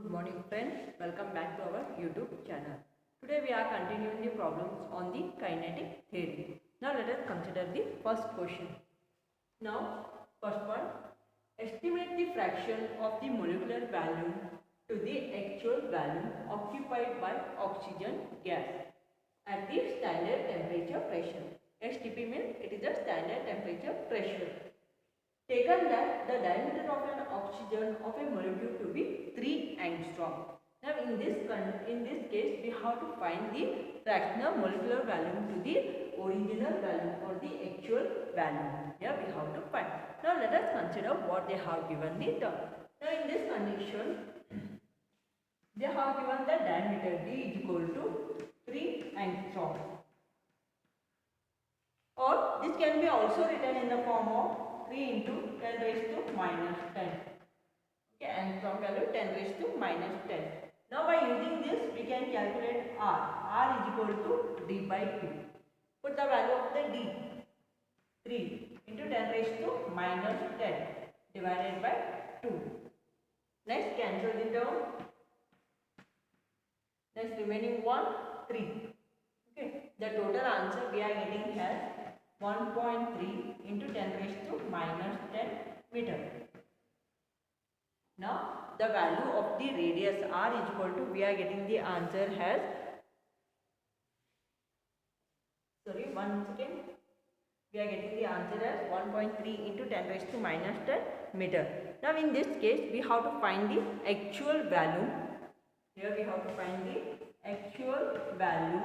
Good morning friends, welcome back to our YouTube channel. Today we are continuing the problems on the kinetic theory. Now let us consider the first question. Now first one, estimate the fraction of the molecular volume to the actual volume occupied by oxygen gas at the standard temperature pressure. STP means it is a standard temperature pressure. Taken that the diameter of an oxygen of a molecule to be 3 angstrom. Now in this case we have to find the fractional molecular volume to the original volume or the actual volume. Here we have to find. Now let us consider what they have given the term. Now in this condition they have given the diameter D is equal to 3 angstrom. Or this can be also written in the form of 3 into 10 raised to minus 10. Okay, angstrom value 10 raised to minus 10. Now by using this we can calculate R. R is equal to D by 2. Put the value of the D. 3 into 10 raised to minus 10 divided by 2. Next cancel the term. Next remaining 1, 3. Okay, the total answer we are getting as 1.3 into 10 raised to minus 10 meter. Now the value of the radius R is equal to, we are getting the answer as, we are getting the answer as 1.3 into 10 raised to minus 10 meter. Now in this case we have to find the actual value. Here we have to find the actual value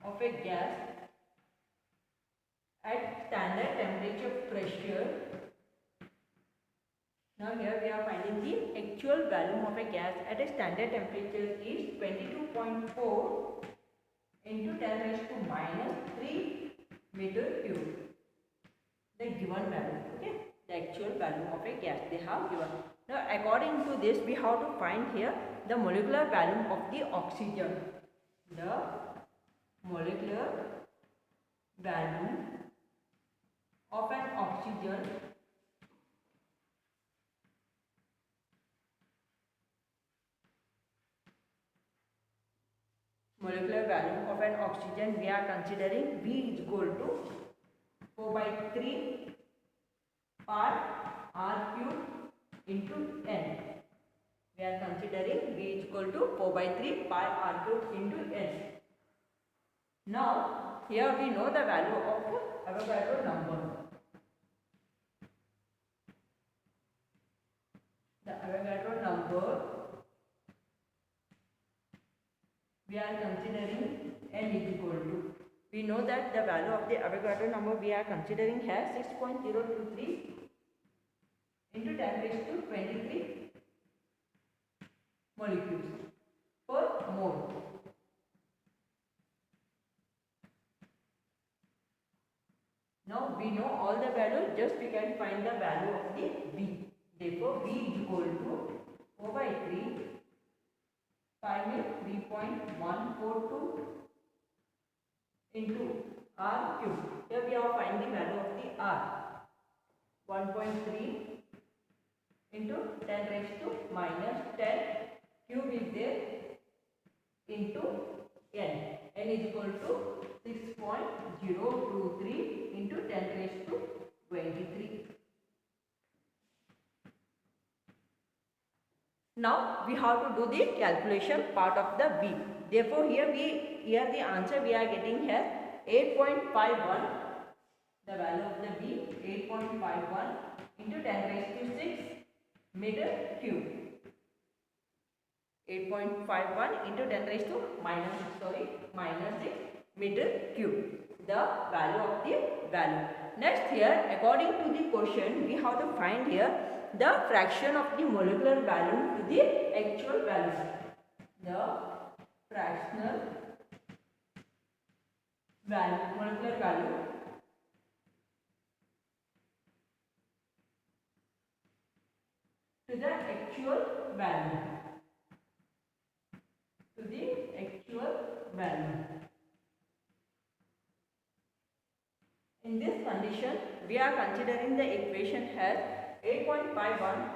of a gas at standard temperature pressure. Now here we are finding the actual value of a gas at a standard temperature is 22.4 into 10 raised to minus 3 meter cube. The given value, okay, the actual value of a gas they have given. Now according to this we have to find here the molecular value of the oxygen. The molecular value of an oxygen we are considering V is equal to 4 by 3 pi R cube into N. We are considering V is equal to 4 by 3 pi R cube into N. Now here we know the value of Avogadro number. The Avogadro number we are considering N is equal to, we know that the value of the Avogadro number we are considering has 6.023 into 10 raised to 23 molecules per mole. Now we know all the values, just we can find the value of the V. Therefore V is equal to 4 by 3 pi means 3.142 into R cube. Here we are finding the value of the R. 1.3 into 10 raised to minus 10 cube is there into N. N is equal to 6.023 into 10 raised to 23. Now we have to do the calculation part of the V. Therefore here the answer we are getting here 8.51. The value of the V 8.51 into 10 raised to 6 meter cube. 8.51 into 10 raised to minus 6 meter cube. The value of the value. Next here, according to the question, we have to find here the fraction of the molecular value to the actual value. The fractional value, molecular value to the actual value. To the actual value. In this condition, we are considering the equation as 8.51,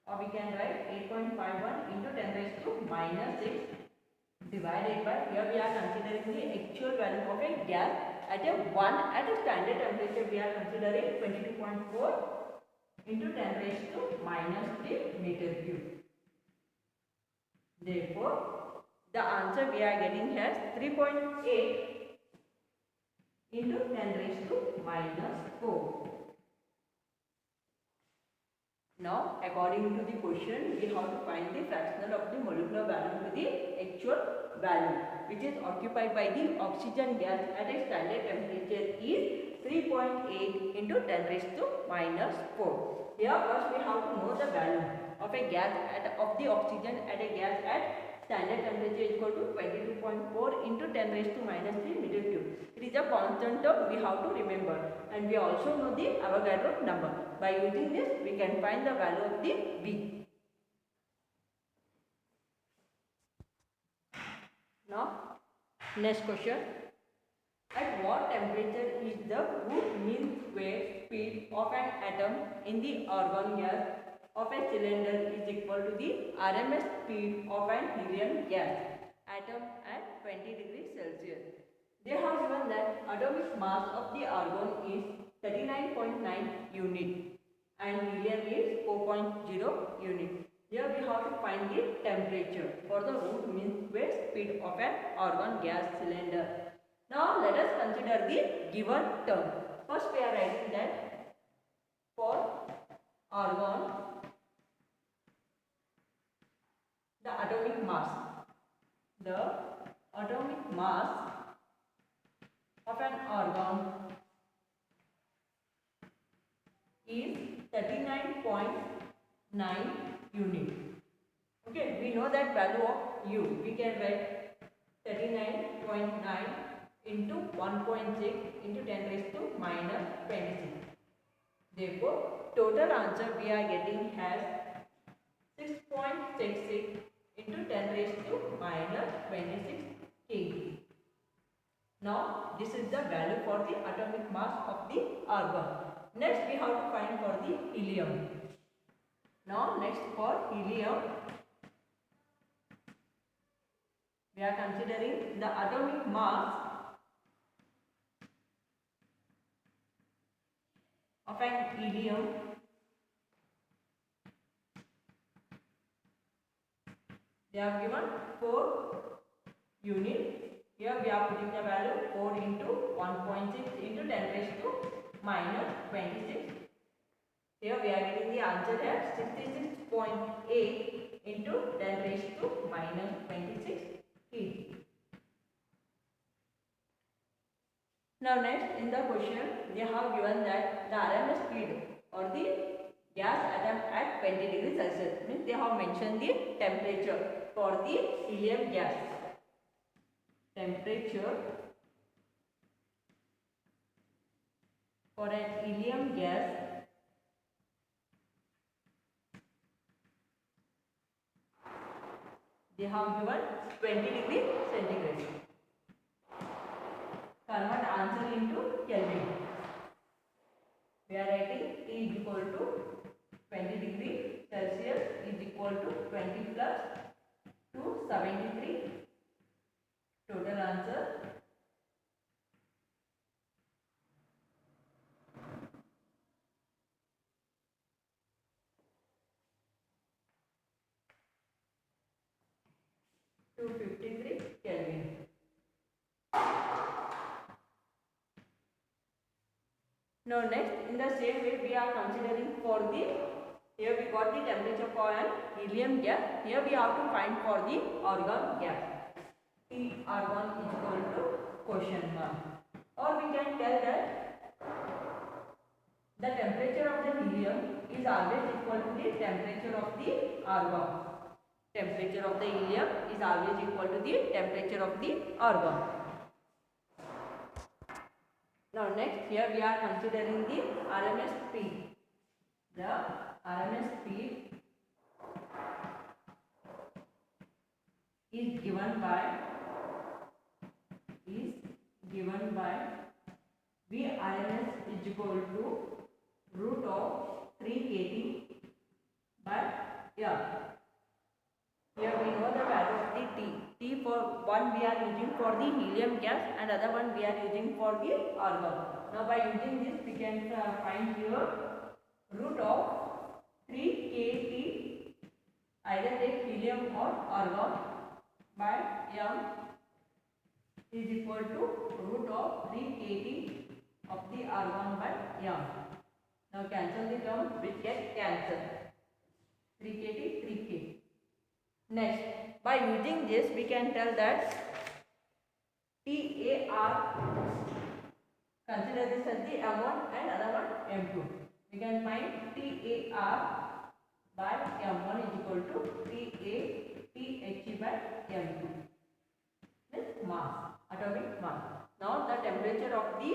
or we can write 8.51 into 10 raised to minus 6 divided by, here we are considering the actual value of a gas at a standard temperature. We are considering 22.4 into 10 raised to minus 3 meter cube. Therefore, the answer we are getting as 3.8 into 10 raised to minus 4. Now, according to the question, we have to find the fractional of the molecular value to the actual value, which is occupied by the oxygen gas at a standard temperature is 3.8 into 10 raised to minus 4. Here first we have to know the value of a gas of the oxygen at a gas at standard temperature is equal to 22.4 into 10 raised to minus 3 meter cube. It is a constant term we have to remember, and we also know the Avogadro number. By using this, we can find the value of the V. Now, next question. At what temperature is the root mean square speed of an atom in the argon gas of a cylinder is equal to the RMS speed of an helium gas atom at 20 degrees Celsius. They have given that atomic mass of the argon is 39.9 unit and helium is 4.0 unit. Here we have to find the temperature for the root mean square speed of an argon gas cylinder. Now let us consider the given term. First we are writing that for argon, the atomic mass of an argon is 39.9 unit. Okay, we know that value of U. We can write 39.9 into 1.6 into 10 raised to minus 26. Therefore, total answer we are getting as 6.66 into 10 raised to minus 26 kg. Now, this is the value for the atomic mass of the argon. Next, we have to find for the helium. Now, next for helium, we are considering the atomic mass of an helium they have given 4 units. Here we are putting the value 4 into 1.6 into 10 raised to minus 26. Here we are getting the answer as 66.8 into 10 raised to minus 26 kg. Now next in the question they have given that the RMS speed or the gas atom at 20 degrees Celsius, means they have mentioned the temperature for the helium gas. Temperature for an helium gas they have given 20 degrees centigrade. Convert answer into Kelvin. We are writing T is equal to 20 degrees Celsius is equal to 20 plus 273. Total answer 253 Kelvin. Now next in the same way we are considering for the, here we got the temperature for an helium gas. Here we have to find for the argon gas. T argon is equal to question mark, or we can tell that the temperature of the helium is always equal to the temperature of the argon. Temperature of the helium is always equal to the temperature of the argon. Now next here we are considering the RMS speed. The RMS speed is given by given by VINS is equal to root of 3 kT by M. Here we know the value of the T. T for one we are using for the helium gas and other one we are using for the argon. Now by using this we can find here root of 3 kT, either take helium or argon, by M is equal to root of 3 kT of the argon by M. Now cancel the term which get cancelled. 3 kT, 3 kT. Next, by using this we can tell that TAR, consider this as the M1 and other one M2. We can find TAR by M1 is equal to TATHE by M2. Means mass, atomic mass. Now the temperature of the,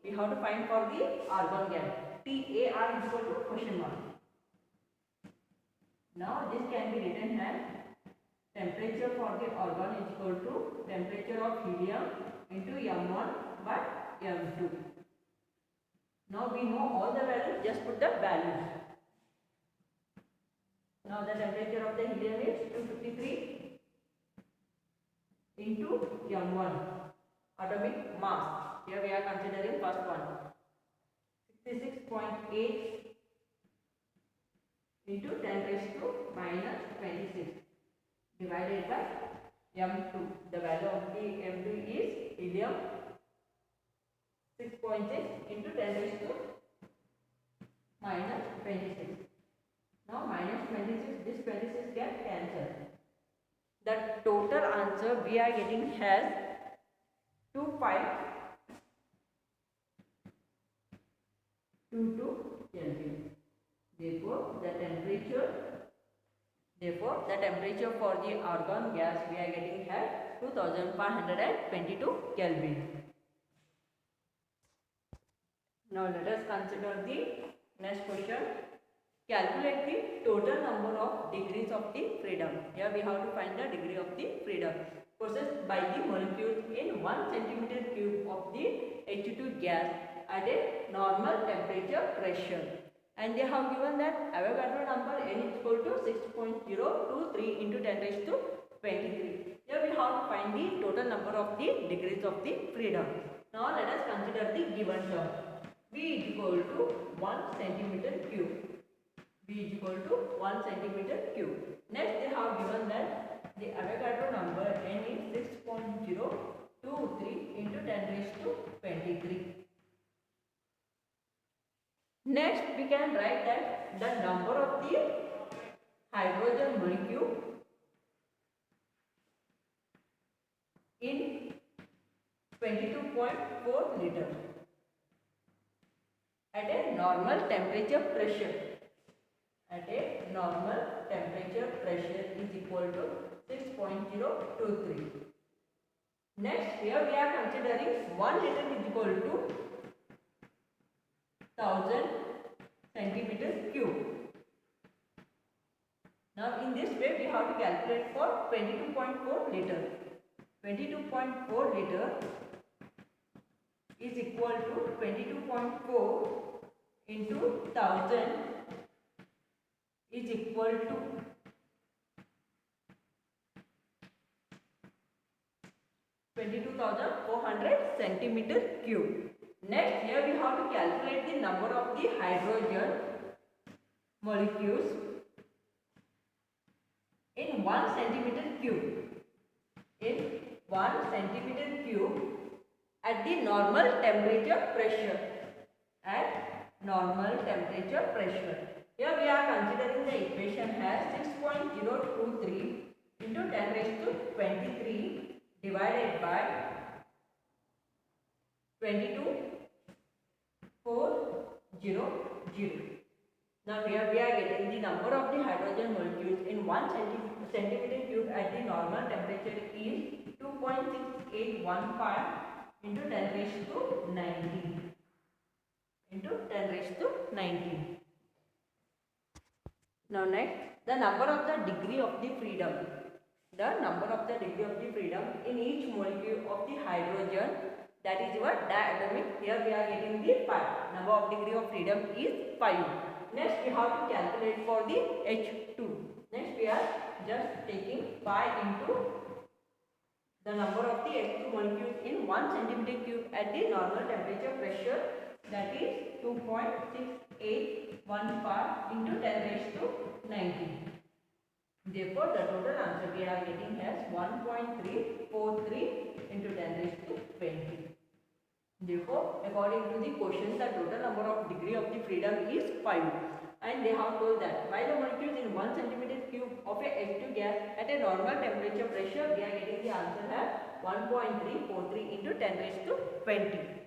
we have to find for the argon gas. TAR is equal to question mark. Now this can be written as temperature for the argon is equal to temperature of helium into M1 by M2. Now we know all the values, just put the values. Now the temperature of the helium is 253 into M1, atomic mass. Here we are considering first one. 66.8 into 10 raised to minus 26 divided by M2. The value of the M2 is helium 6.6 into 10 raised to minus 26. Now minus 26, this 26 gets cancelled. The total answer we are getting has 2522 Kelvin. Therefore the temperature for the argon gas we are getting has 2522 Kelvin. Now let us consider the next question. Calculate the total number of degrees of the freedom. Here we have to find the degree of the freedom possessed by the molecules in 1 cm³ of the H2 gas at a normal temperature pressure. And they have given that Avogadro number n is equal to 6.023 into 10 raised to 23. Here we have to find the total number of the degrees of the freedom. Now let us consider the given term. V is equal to 1 cm³. V is equal to 1 cm³. Next they have given that the Avogadro number n is 6.023 into 10 raised to 23. Next we can write that the number of the hydrogen molecule in 22.4 liter at a normal temperature pressure. At a normal temperature pressure is equal to 6.023. Next here we are considering 1 liter is equal to 1000 cm³. Now in this way we have to calculate for 22.4 liter. 22.4 liter is equal to 22.4 into 1000 is equal to 22,400 cm³. Next here we have to calculate the number of the hydrogen molecules in 1 cm³. In 1 cm³ at the normal temperature pressure. At normal temperature pressure. Here we are considering the equation as 6.023 into 10 raised to 23 divided by 22,400. Now here we are getting the number of the hydrogen molecules in 1 cm³ at the normal temperature is 2.6815 into 10 raised to 19 into 10 raised to 19. Now next, the number of the degree of the freedom. The number of the degree of the freedom in each molecule of the hydrogen That is your diatomic. Here we are getting the 5. Number of degree of freedom is 5. Next we have to calculate for the H2. Next we are just taking pi into the number of the H2 molecules in 1 centimeter cube at the normal temperature pressure, that is 2.6815 into 10 raised to 19. Therefore, the total answer we are getting as 1.343 into 10 raised to 20. Therefore, according to the question, the total number of degree of the freedom is 5. And they have told that while the molecules in 1 centimeter cube of a H2 gas at a normal temperature pressure, we are getting the answer as 1.343 into 10 raised to 20.